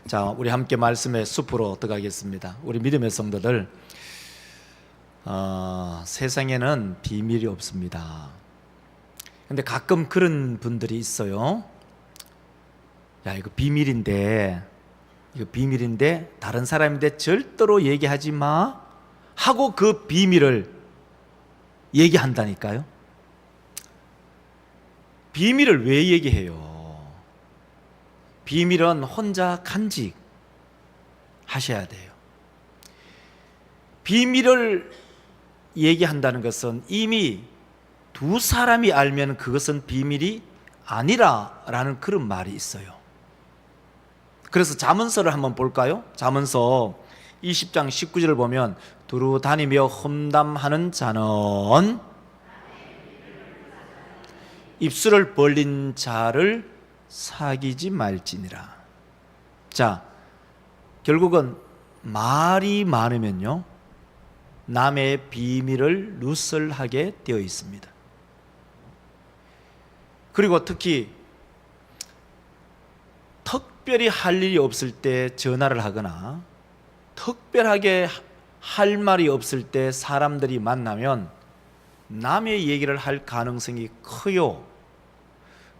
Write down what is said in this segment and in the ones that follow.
자, 우리 함께 말씀의 숲으로 들어가겠습니다. 우리 믿음의 성도들, 세상에는 비밀이 없습니다. 근데 가끔 그런 분들이 있어요. 야, 이거 비밀인데 다른 사람인데 절대로 얘기하지 마 하고 그 비밀을 얘기한다니까요. 비밀을 왜 얘기해요? 비밀은 혼자 간직하셔야 돼요. 비밀을 얘기한다는 것은 이미 두 사람이 알면 그것은 비밀이 아니라라는 그런 말이 있어요. 그래서 잠언서를 한번 볼까요? 잠언서 20장 19절을 보면 두루 다니며 험담하는 자는 입술을 벌린 자를 사귀지 말지니라. 자, 결국은 말이 많으면요, 남의 비밀을 누설하게 되어 있습니다. 그리고 특히 특별히 할 일이 없을 때 전화를 하거나 특별하게 할 말이 없을 때 사람들이 만나면 남의 얘기를 할 가능성이 커요.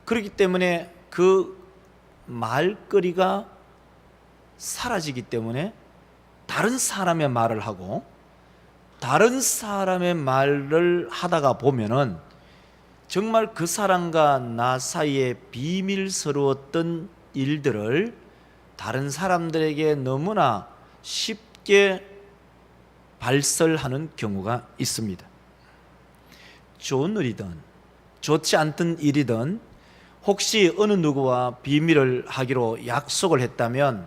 그렇기 때문에 그 말거리가 사라지기 때문에 다른 사람의 말을 하고, 다른 사람의 말을 하다가 보면은 정말 그 사람과 나 사이에 비밀스러웠던 일들을 다른 사람들에게 너무나 쉽게 발설하는 경우가 있습니다. 좋은 일이든 좋지 않던 일이든 혹시 어느 누구와 비밀을 하기로 약속을 했다면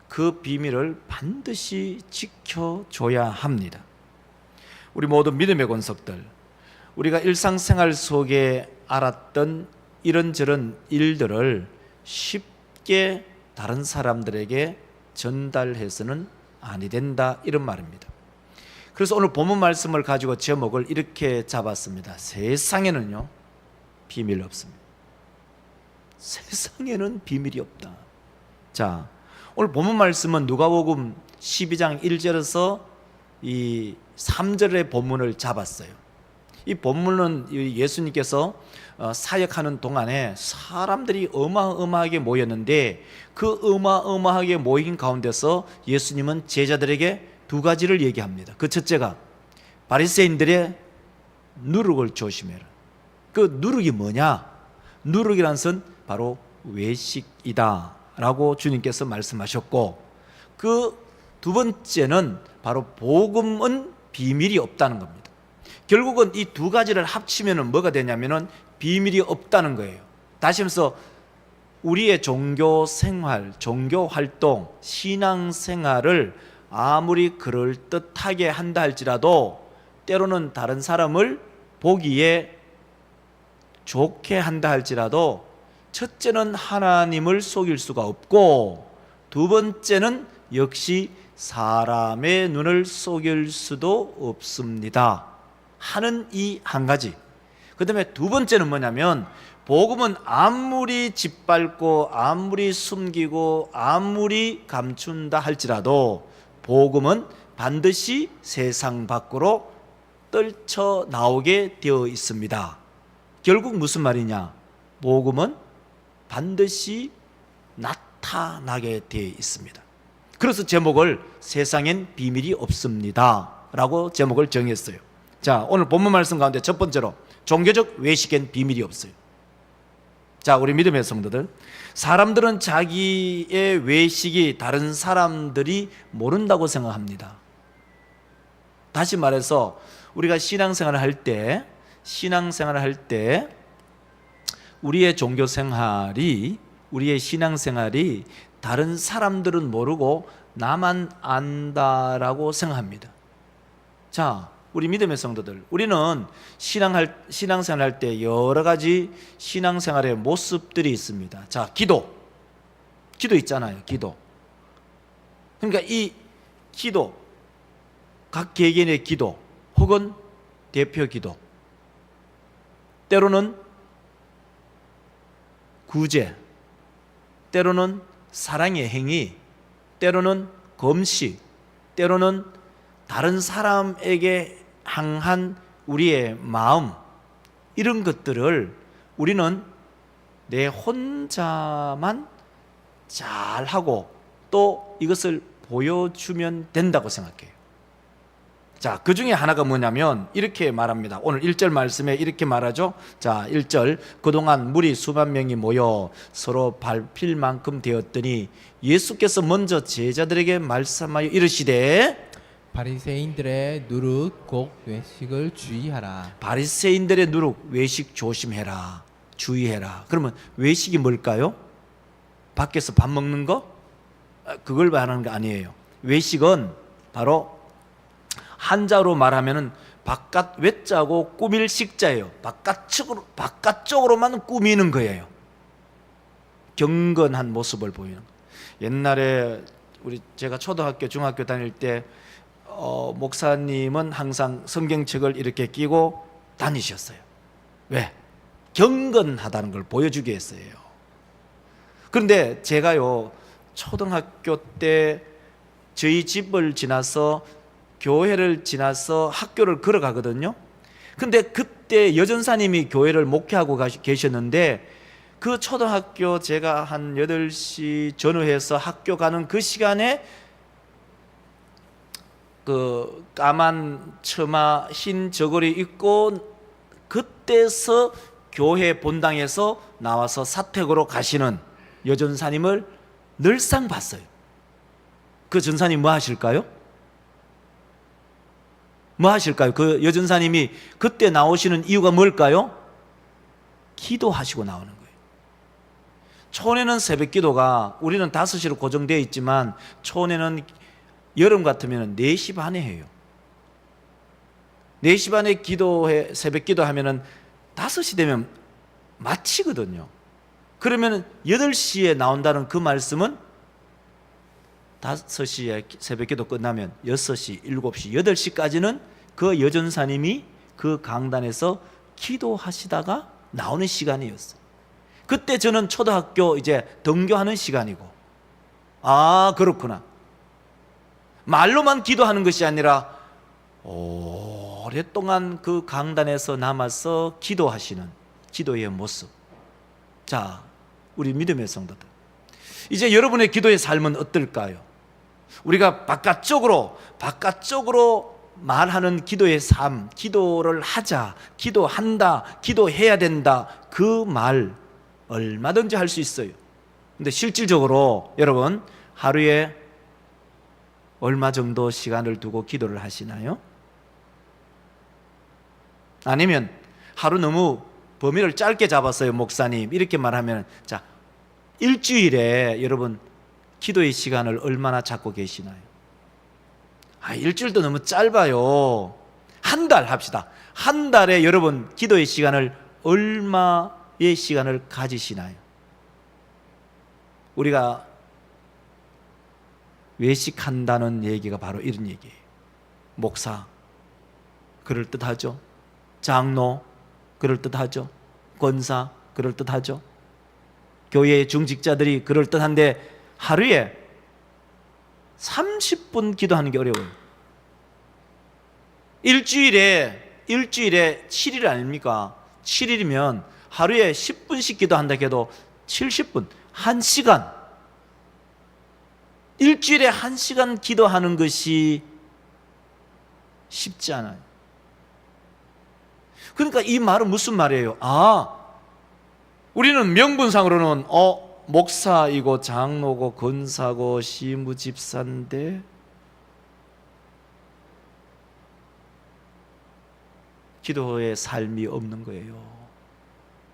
그 비밀을 반드시 지켜줘야 합니다. 우리 모두 믿음의 권속들, 우리가 일상생활 속에 알았던 이런저런 일들을 쉽게 다른 사람들에게 전달해서는 아니 된다, 이런 말입니다. 그래서 오늘 본문 말씀을 가지고 제목을 이렇게 잡았습니다. 세상에는요, 비밀 없습니다. 세상에는 비밀이 없다. 자, 오늘 본문 말씀은 누가복음 12장 1절에서 이 3절의 본문을 잡았어요. 이 본문은 예수님께서 사역하는 동안에 사람들이 어마어마하게 모였는데 그 어마어마하게 모인 가운데서 예수님은 제자들에게 두 가지를 얘기합니다. 그 첫째가 바리새인들의 누룩을 조심해라. 그 누룩이 뭐냐? 누룩이라는 것은 바로 외식이다 라고 주님께서 말씀하셨고, 그 두 번째는 바로 복음은 비밀이 없다는 겁니다. 결국은 이 두 가지를 합치면 뭐가 되냐면은 비밀이 없다는 거예요. 다시 말해서 우리의 종교 생활, 종교 활동, 신앙 생활을 아무리 그럴듯하게 한다 할지라도 때로는 다른 사람을 보기에 좋게 한다 할지라도 첫째는 하나님을 속일 수가 없고, 두 번째는 역시 사람의 눈을 속일 수도 없습니다 하는 이 한 가지. 그 다음에 두 번째는 뭐냐면, 복음은 아무리 짓밟고 아무리 숨기고 아무리 감춘다 할지라도 복음은 반드시 세상 밖으로 떨쳐 나오게 되어 있습니다. 결국 무슨 말이냐? 복음은 반드시 나타나게 되어 있습니다. 그래서 제목을 세상엔 비밀이 없습니다 라고 제목을 정했어요. 자, 오늘 본문 말씀 가운데 첫 번째로 종교적 외식엔 비밀이 없어요. 자, 우리 믿음의 성도들, 사람들은 자기의 외식이 다른 사람들이 모른다고 생각합니다. 다시 말해서 우리가 신앙생활을 할 때 우리의 종교생활이, 우리의 신앙생활이 다른 사람들은 모르고 나만 안다라고 생각합니다. 자, 우리 믿음의 성도들, 우리는 신앙생활 할 때 여러 가지 신앙생활의 모습들이 있습니다. 자, 기도 있잖아요. 기도. 그러니까 이 기도, 각 개개인의 기도 혹은 대표 기도, 때로는 구제, 때로는 사랑의 행위, 때로는 검시, 때로는 다른 사람에게 향한 우리의 마음, 이런 것들을 우리는 내 혼자만 잘하고 또 이것을 보여주면 된다고 생각해요. 자, 그 중에 하나가 뭐냐면 이렇게 말합니다. 오늘 1절 말씀에 이렇게 말하죠. 자, 1절, 그동안 무리 수만 명이 모여 서로 밟힐 만큼 되었더니 예수께서 먼저 제자들에게 말씀하여 이르시되, 바리새인들의 누룩 곧 외식을 주의하라. 바리새인들의 누룩, 외식 조심해라, 주의해라. 그러면 외식이 뭘까요? 밖에서 밥 먹는 거? 그걸 말하는 거 아니에요. 외식은 바로 한자로 말하면은 바깥 외자고 꾸밀 식자예요. 바깥쪽으로만 꾸미는 거예요. 경건한 모습을 보이는 거. 옛날에 제가 초등학교, 중학교 다닐 때 목사님은 항상 성경책을 이렇게 끼고 다니셨어요. 왜? 경건하다는 걸 보여주기 위해서예요. 그런데 제가요, 초등학교 때 저희 집을 지나서 교회를 지나서 학교를 걸어가거든요. 근데 그때 여전사님이 교회를 목회하고 계셨는데, 그 초등학교 제가 한 8시 전후해서 학교 가는 그 시간에 그 까만 처마 흰 저고리 입고 그때서 교회 본당에서 나와서 사택으로 가시는 여전사님을 늘상 봤어요. 그 전사님 뭐 하실까요? 뭐 하실까요? 그 여전사님이 그때 나오시는 이유가 뭘까요? 기도하시고 나오는 거예요. 촌에는 새벽 기도가, 우리는 5시로 고정되어 있지만 촌에는 여름 같으면 4시 반에 해요. 4시 반에 새벽 기도하면은 5시 되면 마치거든요. 그러면 8시에 나온다는 그 말씀은 5시에 새벽 기도 끝나면 6시, 7시, 8시까지는 그 여전사님이 그 강단에서 기도하시다가 나오는 시간이었어요. 그때 저는 초등학교 이제 등교하는 시간이고, 아, 그렇구나. 말로만 기도하는 것이 아니라 오랫동안 그 강단에서 남아서 기도하시는 기도의 모습. 자, 우리 믿음의 성도들, 이제 여러분의 기도의 삶은 어떨까요? 우리가 바깥쪽으로 말하는 기도의 삶, 기도를 하자, 기도한다, 기도해야 된다, 그 말 얼마든지 할 수 있어요. 근데 실질적으로 여러분 하루에 얼마 정도 시간을 두고 기도를 하시나요? 아니면 하루 너무 범위를 짧게 잡았어요, 목사님, 이렇게 말하면, 자, 일주일에 여러분 기도의 시간을 얼마나 잡고 계시나요? 일주일도 너무 짧아요. 한 달 합시다. 한 달에 여러분 기도의 시간을 얼마의 시간을 가지시나요? 우리가 외식한다는 얘기가 바로 이런 얘기예요. 목사, 그럴듯하죠. 장로, 그럴듯하죠. 권사, 그럴듯하죠. 교회의 중직자들이 그럴듯한데 하루에 30분 기도하는 게 어려워요. 일주일에 7일 아닙니까? 7일이면 하루에 10분씩 기도한다 해도 70분, 1시간. 일주일에 1시간 기도하는 것이 쉽지 않아요. 그러니까 이 말은 무슨 말이에요? 우리는 명분상으로는 목사이고 장로고 권사고 시무집사인데 기도의 삶이 없는 거예요.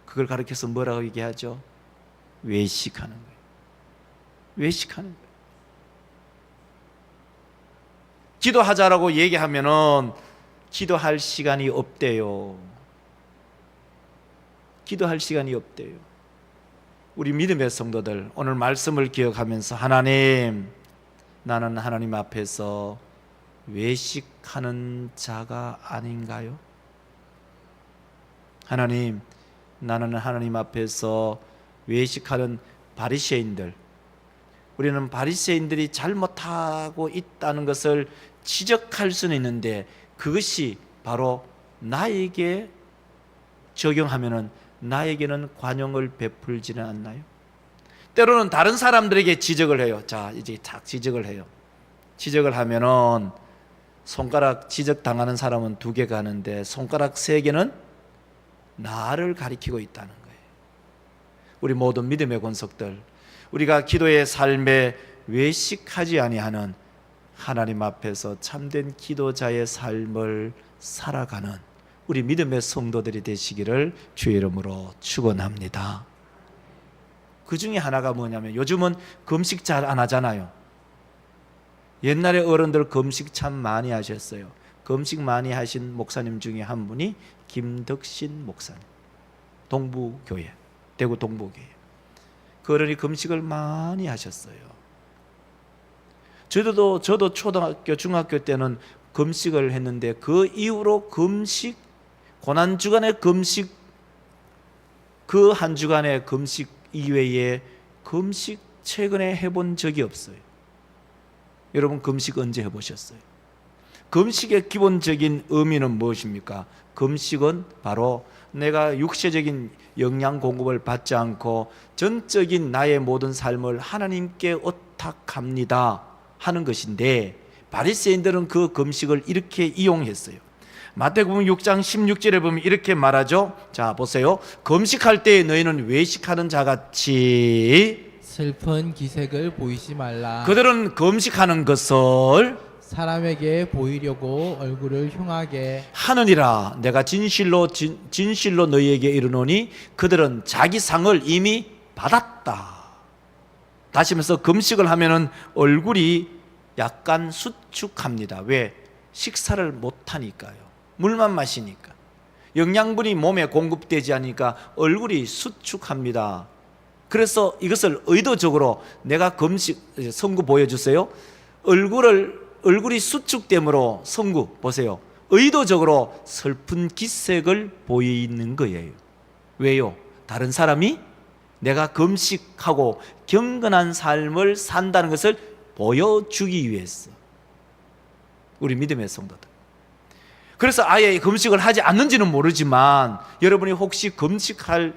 그걸 가르쳐서 뭐라고 얘기하죠? 외식하는 거예요. 외식하는 거예요. 기도하자라고 얘기하면은 기도할 시간이 없대요. 기도할 시간이 없대요. 우리 믿음의 성도들, 오늘 말씀을 기억하면서 하나님, 나는 하나님 앞에서 외식하는 자가 아닌가요? 하나님, 나는 하나님 앞에서 외식하는 바리새인들, 우리는 바리새인들이 잘못하고 있다는 것을 지적할 수는 있는데 그것이 바로 나에게 적용하면은 나에게는 관용을 베풀지는 않나요? 때로는 다른 사람들에게 지적을 해요. 자, 이제 딱 지적을 해요. 지적을 하면은 손가락 지적 당하는 사람은 2개가 하는데 손가락 3개는 나를 가리키고 있다는 거예요. 우리 모든 믿음의 권속들, 우리가 기도의 삶에 외식하지 아니하는 하나님 앞에서 참된 기도자의 삶을 살아가는 우리 믿음의 성도들이 되시기를 주의 이름으로 축원합니다. 그 중에 하나가 뭐냐면 요즘은 금식 잘 안 하잖아요. 옛날에 어른들 금식 참 많이 하셨어요. 금식 많이 하신 목사님 중에 한 분이 김덕신 목사님, 동부교회, 대구 동부교회. 그 어른이 금식을 많이 하셨어요. 저도 초등학교, 중학교 때는 금식을 했는데 그 이후로 금식, 고난주간의 금식, 그 한 주간의 금식 이외에 금식 최근에 해본 적이 없어요. 여러분 금식 언제 해보셨어요? 금식의 기본적인 의미는 무엇입니까? 금식은 바로 내가 육체적인 영양 공급을 받지 않고 전적인 나의 모든 삶을 하나님께 의탁합니다 하는 것인데 바리새인들은 그 금식을 이렇게 이용했어요. 마태복음 6장 16절에 보면 이렇게 말하죠. 자 보세요. 금식할 때 너희는 외식하는 자같이 슬픈 기색을 보이지 말라. 그들은 금식하는 것을 사람에게 보이려고 얼굴을 흉하게 하느니라. 내가 진실로 너희에게 이르노니 그들은 자기 상을 이미 받았다. 다시 말해서 금식을 하면은 얼굴이 약간 수축합니다. 왜? 식사를 못하니까요. 물만 마시니까. 영양분이 몸에 공급되지 않으니까 얼굴이 수축합니다. 그래서 이것을 의도적으로 내가 금식, 성구 보여주세요. 얼굴이 수축됨으로 성구 보세요. 의도적으로 슬픈 기색을 보이는 거예요. 왜요? 다른 사람이 내가 금식하고 경건한 삶을 산다는 것을 보여주기 위해서. 우리 믿음의 성도들. 그래서 아예 금식을 하지 않는지는 모르지만 여러분이 혹시 금식할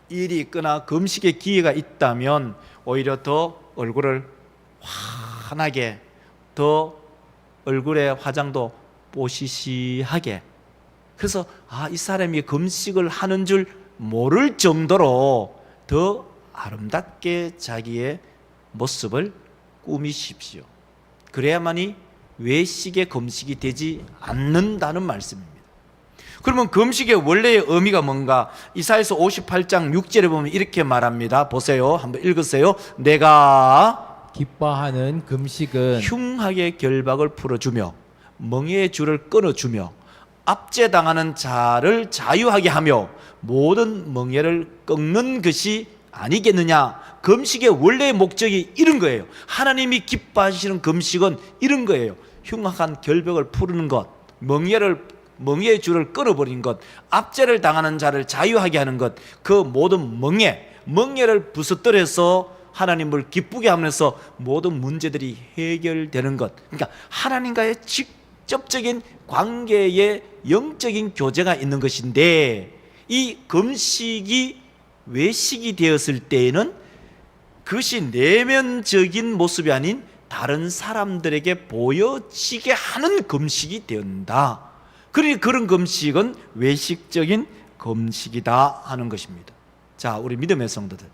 일이 있거나 금식의 기회가 있다면 오히려 더 얼굴을 환하게, 더 얼굴에 화장도 뽀시시하게, 그래서 이 사람이 금식을 하는 줄 모를 정도로 더 아름답게 자기의 모습을 꾸미십시오. 그래야만이 외식의 금식이 되지 않는다는 말씀입니다. 그러면 금식의 원래의 의미가 뭔가? 이사야서 58장 6절에 보면 이렇게 말합니다. 보세요. 한번 읽으세요. 내가 기뻐하는 금식은 흉하게 결박을 풀어주며 멍에의 줄을 끊어주며 압제당하는 자를 자유하게 하며 모든 멍에를 꺾는 것이 아니겠느냐. 금식의 원래의 목적이 이런 거예요. 하나님이 기뻐하시는 금식은 이런 거예요. 흉악한 결벽을 푸는 것, 멍에의 줄을 끊어버린 것, 압제를 당하는 자를 자유하게 하는 것, 그 모든 멍에를 부서뜨려서 하나님을 기쁘게 하면서 모든 문제들이 해결되는 것. 그러니까 하나님과의 직접적인 관계에 영적인 교제가 있는 것인데, 이 금식이 외식이 되었을 때에는 그것이 내면적인 모습이 아닌 다른 사람들에게 보여지게 하는 금식이 된다. 그러니 그런 금식은 외식적인 금식이다 하는 것입니다. 자, 우리 믿음의 성도들,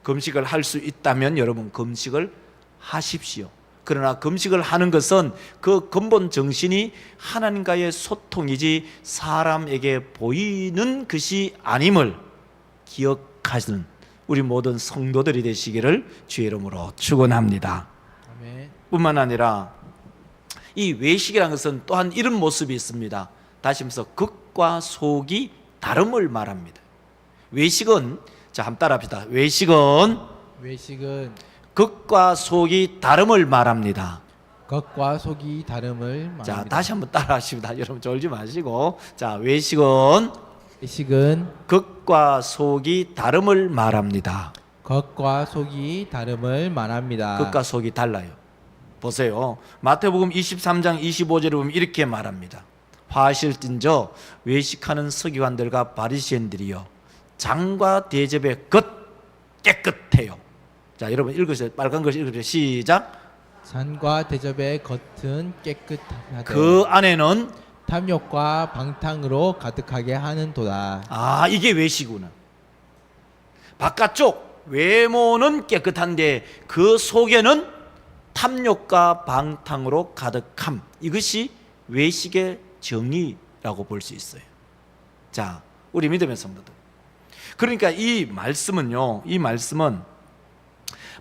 금식을 할 수 있다면 여러분 금식을 하십시오. 그러나 금식을 하는 것은 그 근본 정신이 하나님과의 소통이지 사람에게 보이는 것이 아님을 기억하시는 우리 모든 성도들이 되시기를 주의 이름으로 축원합니다. 아멘. 뿐만 아니라 이 외식이라는 것은 또한 이런 모습이 있습니다. 다시 말해서 겉과 속이 다름을 말합니다. 외식은, 자 한번 따라합시다. 외식은 겉과 속이 다름을 말합니다. 겉과 속이 다름을 말합니다. 자 다시 한번 따라하십니다. 여러분 졸지 마시고. 자 외식은 외식은 겉과 속이 다름을 말합니다. 겉과 속이 다름을 말합니다. 겉과 속이 달라요. 보세요. 마태복음 23장 25절에 보면 이렇게 말합니다. 화하실진저 외식하는 서기관들과 바리새인들이여 장과 대접의 겉 깨끗해요. 자, 여러분 읽으세요. 빨간 글씨 읽으세요. 시작. 잔과 대접의 겉은 깨끗하되 그 안에는 탐욕과 방탕으로 가득하게 하는도다. 이게 외식이구나. 바깥쪽 외모는 깨끗한데 그 속에는 탐욕과 방탕으로 가득함. 이것이 외식의 정의라고 볼 수 있어요. 자, 우리 믿음의 성도들. 그러니까 이 말씀은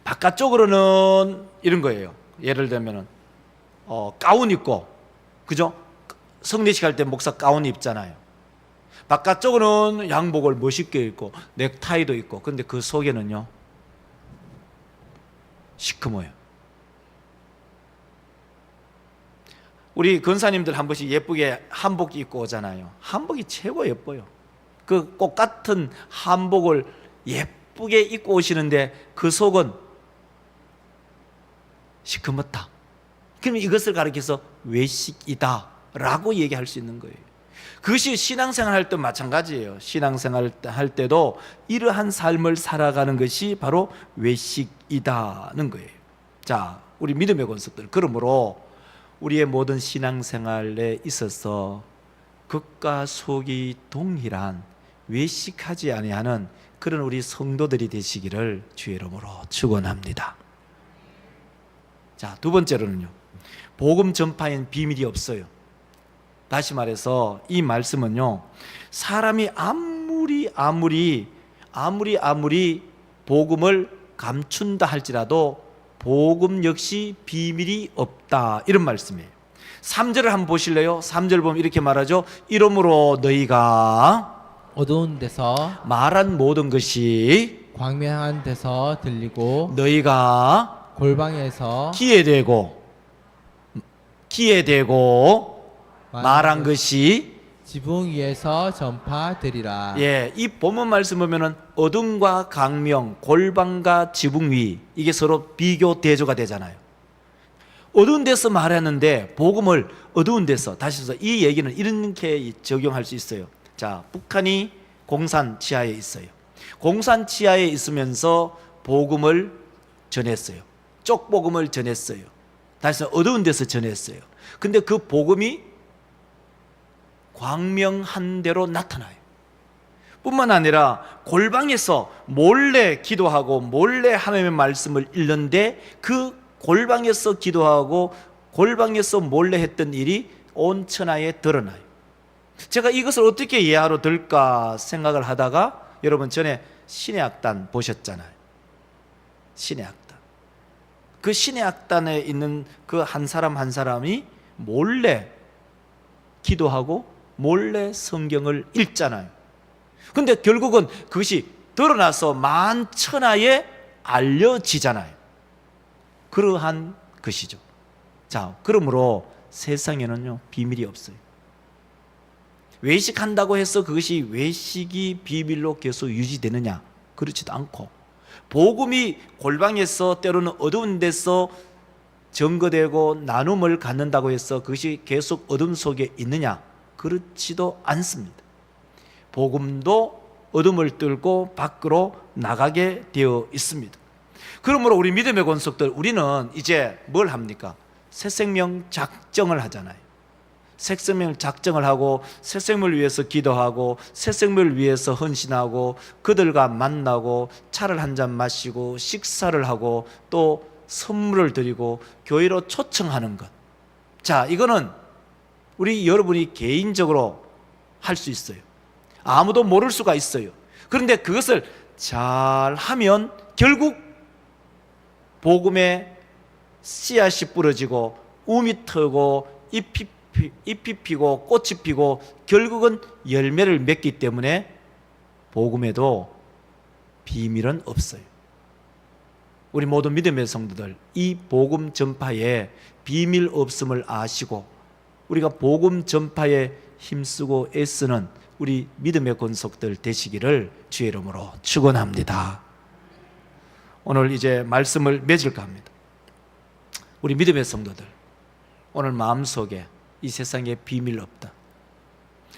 바깥쪽으로는 이런 거예요. 예를 들면은 가운 입고, 그죠? 성례식 할 때 목사 가운 입잖아요. 바깥쪽으로는 양복을 멋있게 입고 넥타이도 입고, 근데 그 속에는요 시커머요. 우리 권사님들 한 번씩 예쁘게 한복 입고 오잖아요. 한복이 최고 예뻐요. 그 꽃 같은 한복을 예쁘게 입고 오시는데 그 속은 시커멓다. 그럼 이것을 가리켜서 외식이다 라고 얘기할 수 있는 거예요. 그것이 신앙생활 할 때 마찬가지예요. 신앙생활 할 때도 이러한 삶을 살아가는 것이 바로 외식이다는 거예요. 자, 우리 믿음의 권속들, 그러므로 우리의 모든 신앙생활에 있어서 겉과 속이 동일한 외식하지 아니하는 그런 우리 성도들이 되시기를 주의 이름으로 축원합니다. 자, 두 번째로는요, 복음 전파엔 비밀이 없어요. 다시 말해서 이 말씀은요, 사람이 아무리 복음을 감춘다 할지라도 복음 역시 비밀이 없다, 이런 말씀이에요. 3절을 한번 보실래요? 3절 보면 이렇게 말하죠. 이러므로 너희가 어두운 데서 말한 모든 것이 광명한 데서 들리고 너희가 골방에서 귀에 대고 말한 것이 지붕 위에서 전파되리라. 예, 이 본문 말씀 보면은 어둠과 강명, 골방과 지붕 위, 이게 서로 비교 대조가 되잖아요. 어두운 데서 말하는데 복음을 어두운 데서, 다시 해서 이 얘기는 이렇게 적용할 수 있어요. 자, 북한이 공산 지하에 있어요. 공산 지하에 있으면서 복음을 전했어요. 쪽복음을 전했어요. 다시 해서 어두운 데서 전했어요. 근데 그 복음이 광명한 대로 나타나요. 뿐만 아니라 골방에서 몰래 기도하고 몰래 하나님의 말씀을 읽는데 그 골방에서 기도하고 골방에서 몰래 했던 일이 온 천하에 드러나요. 제가 이것을 어떻게 이해하러 들까 생각을 하다가, 여러분 전에 신의 악단 보셨잖아요. 신의 악단. 그 신의 악단에 있는 그 한 사람 한 사람이 몰래 기도하고 몰래 성경을 읽잖아요. 근데 결국은 그것이 드러나서 만천하에 알려지잖아요. 그러한 것이죠. 자, 그러므로 세상에는요 비밀이 없어요. 외식한다고 해서 그것이 외식이 비밀로 계속 유지되느냐? 그렇지도 않고, 복음이 골방에서 때로는 어두운 데서 증거되고 나눔을 갖는다고 해서 그것이 계속 어둠 속에 있느냐? 그렇지도 않습니다. 복음도 어둠을 뚫고 밖으로 나가게 되어 있습니다. 그러므로 우리 믿음의 권속들, 우리는 이제 뭘 합니까? 새 생명 작정을 하잖아요. 새 생명 작정을 하고 새 생명을 위해서 기도하고 새 생명을 위해서 헌신하고 그들과 만나고 차를 한 잔 마시고 식사를 하고 또 선물을 드리고 교회로 초청하는 것. 자, 이거는 우리 여러분이 개인적으로 할 수 있어요. 아무도 모를 수가 있어요. 그런데 그것을 잘 하면 결국 복음의 씨앗이 부러지고 움이 트고 잎이 피고 꽃이 피고 결국은 열매를 맺기 때문에 복음에도 비밀은 없어요. 우리 모든 믿음의 성도들, 이 복음 전파에 비밀 없음을 아시고 우리가 복음 전파에 힘쓰고 애쓰는 우리 믿음의 권속들 되시기를 주의 이름으로 축원합니다. 오늘 이제 말씀을 맺을까 합니다. 우리 믿음의 성도들, 오늘 마음속에 이 세상에 비밀 없다.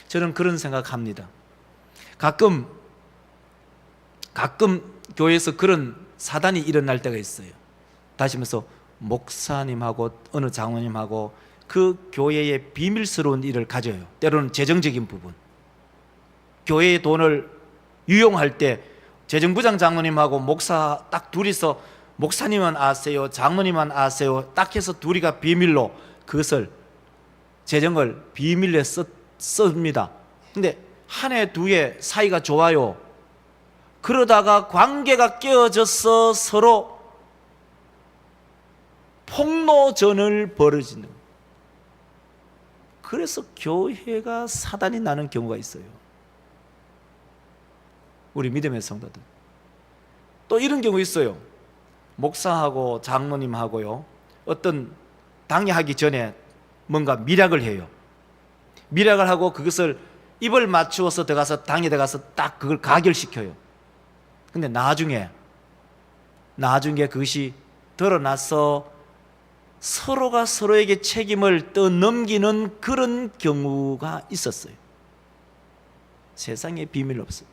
저는 그런 생각합니다. 가끔 교회에서 그런 사단이 일어날 때가 있어요. 다시 말해서 목사님하고 어느 장로님하고 그 교회의 비밀스러운 일을 가져요. 때로는 재정적인 부분, 교회의 돈을 유용할 때 재정부장 장로님하고 목사 딱 둘이서 목사님은 아세요, 장로님은 아세요, 딱 해서 둘이가 비밀로 그것을 재정을 비밀로 씁니다. 근데 한 해 두 해 사이가 좋아요. 그러다가 관계가 깨어져서 서로 폭로전을 벌어지는 거예요. 그래서 교회가 사단이 나는 경우가 있어요. 우리 믿음의 성도들, 또 이런 경우 있어요. 목사하고 장로님하고요, 어떤 당회 하기 전에 뭔가 미략을 해요. 미략을 하고 그것을 입을 맞추어서 들어가서 당에 들어가서 딱 그걸 가결시켜요. 근데 나중에 그것이 드러나서 서로가 서로에게 책임을 떠넘기는 그런 경우가 있었어요. 세상에 비밀 없어요.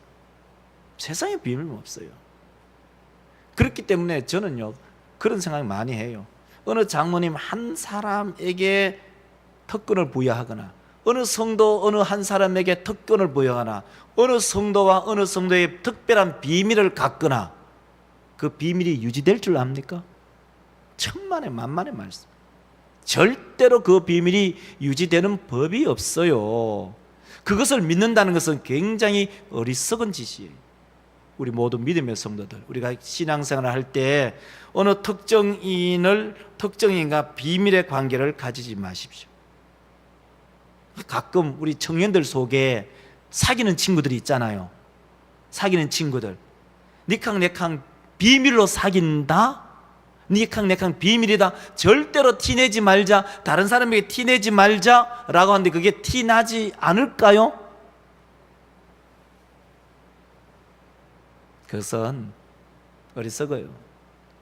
세상에 비밀 없어요. 그렇기 때문에 저는요, 그런 생각 많이 해요. 어느 장로님 한 사람에게 특권을 부여하거나, 어느 성도 어느 한 사람에게 특권을 부여하거나, 어느 성도와 어느 성도의 특별한 비밀을 갖거나, 그 비밀이 유지될 줄 압니까? 천만의 만만의 말씀. 절대로 그 비밀이 유지되는 법이 없어요. 그것을 믿는다는 것은 굉장히 어리석은 짓이에요. 우리 모두 믿음의 성도들, 우리가 신앙생활을 할 때 어느 특정인과 비밀의 관계를 가지지 마십시오. 가끔 우리 청년들 속에 사귀는 친구들이 있잖아요. 사귀는 친구들, 니캉내캉 비밀로 사귄다? 니캉내캉 비밀이다, 절대로 티내지 말자, 다른 사람에게 티내지 말자 라고 하는데 그게 티나지 않을까요? 그것은 어리석어요.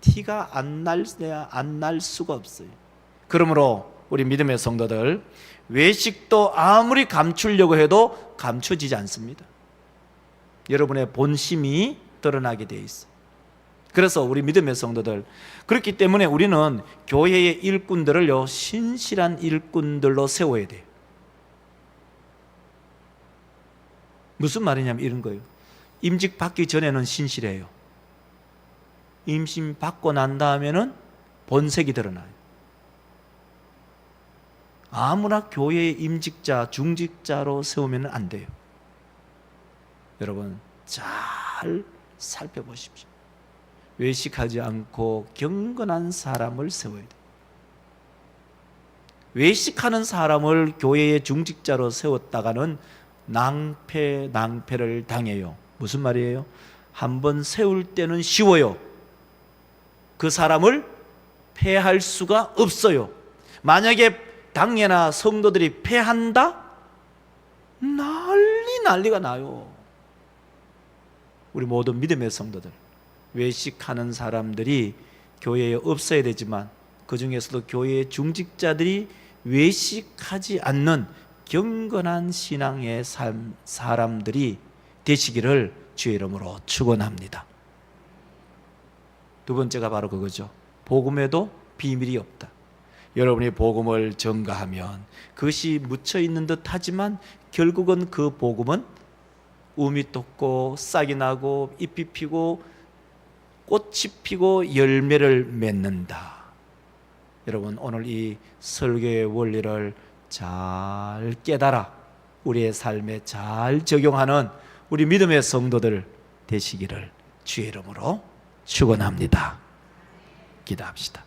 티가 안 날 수가 없어요. 그러므로 우리 믿음의 성도들, 외식도 아무리 감추려고 해도 감춰지지 않습니다. 여러분의 본심이 드러나게 돼 있어요. 그래서 우리 믿음의 성도들, 그렇기 때문에 우리는 교회의 일꾼들을요, 신실한 일꾼들로 세워야 돼요. 무슨 말이냐면 이런 거예요. 임직 받기 전에는 신실해요. 임신 받고 난 다음에는 본색이 드러나요. 아무나 교회의 임직자, 중직자로 세우면 안 돼요. 여러분 잘 살펴보십시오. 외식하지 않고 경건한 사람을 세워야 돼요. 외식하는 사람을 교회의 중직자로 세웠다가는 낭패를 당해요. 무슨 말이에요? 한번 세울 때는 쉬워요. 그 사람을 폐할 수가 없어요. 만약에 당회나 성도들이 폐한다? 난리가 나요. 우리 모두 믿음의 성도들, 외식하는 사람들이 교회에 없어야 되지만 그 중에서도 교회의 중직자들이 외식하지 않는 경건한 신앙의 사람들이 되시기를 주의 이름으로 축원합니다. 두 번째가 바로 그거죠. 복음에도 비밀이 없다. 여러분이 복음을 전가하면 그것이 묻혀있는 듯 하지만 결국은 그 복음은 우미 돋고 싹이 나고 잎이 피고 꽃이 피고 열매를 맺는다. 여러분 오늘 이 설교의 원리를 잘 깨달아 우리의 삶에 잘 적용하는 우리 믿음의 성도들 되시기를 주의 이름으로 축원합니다. 기도합시다.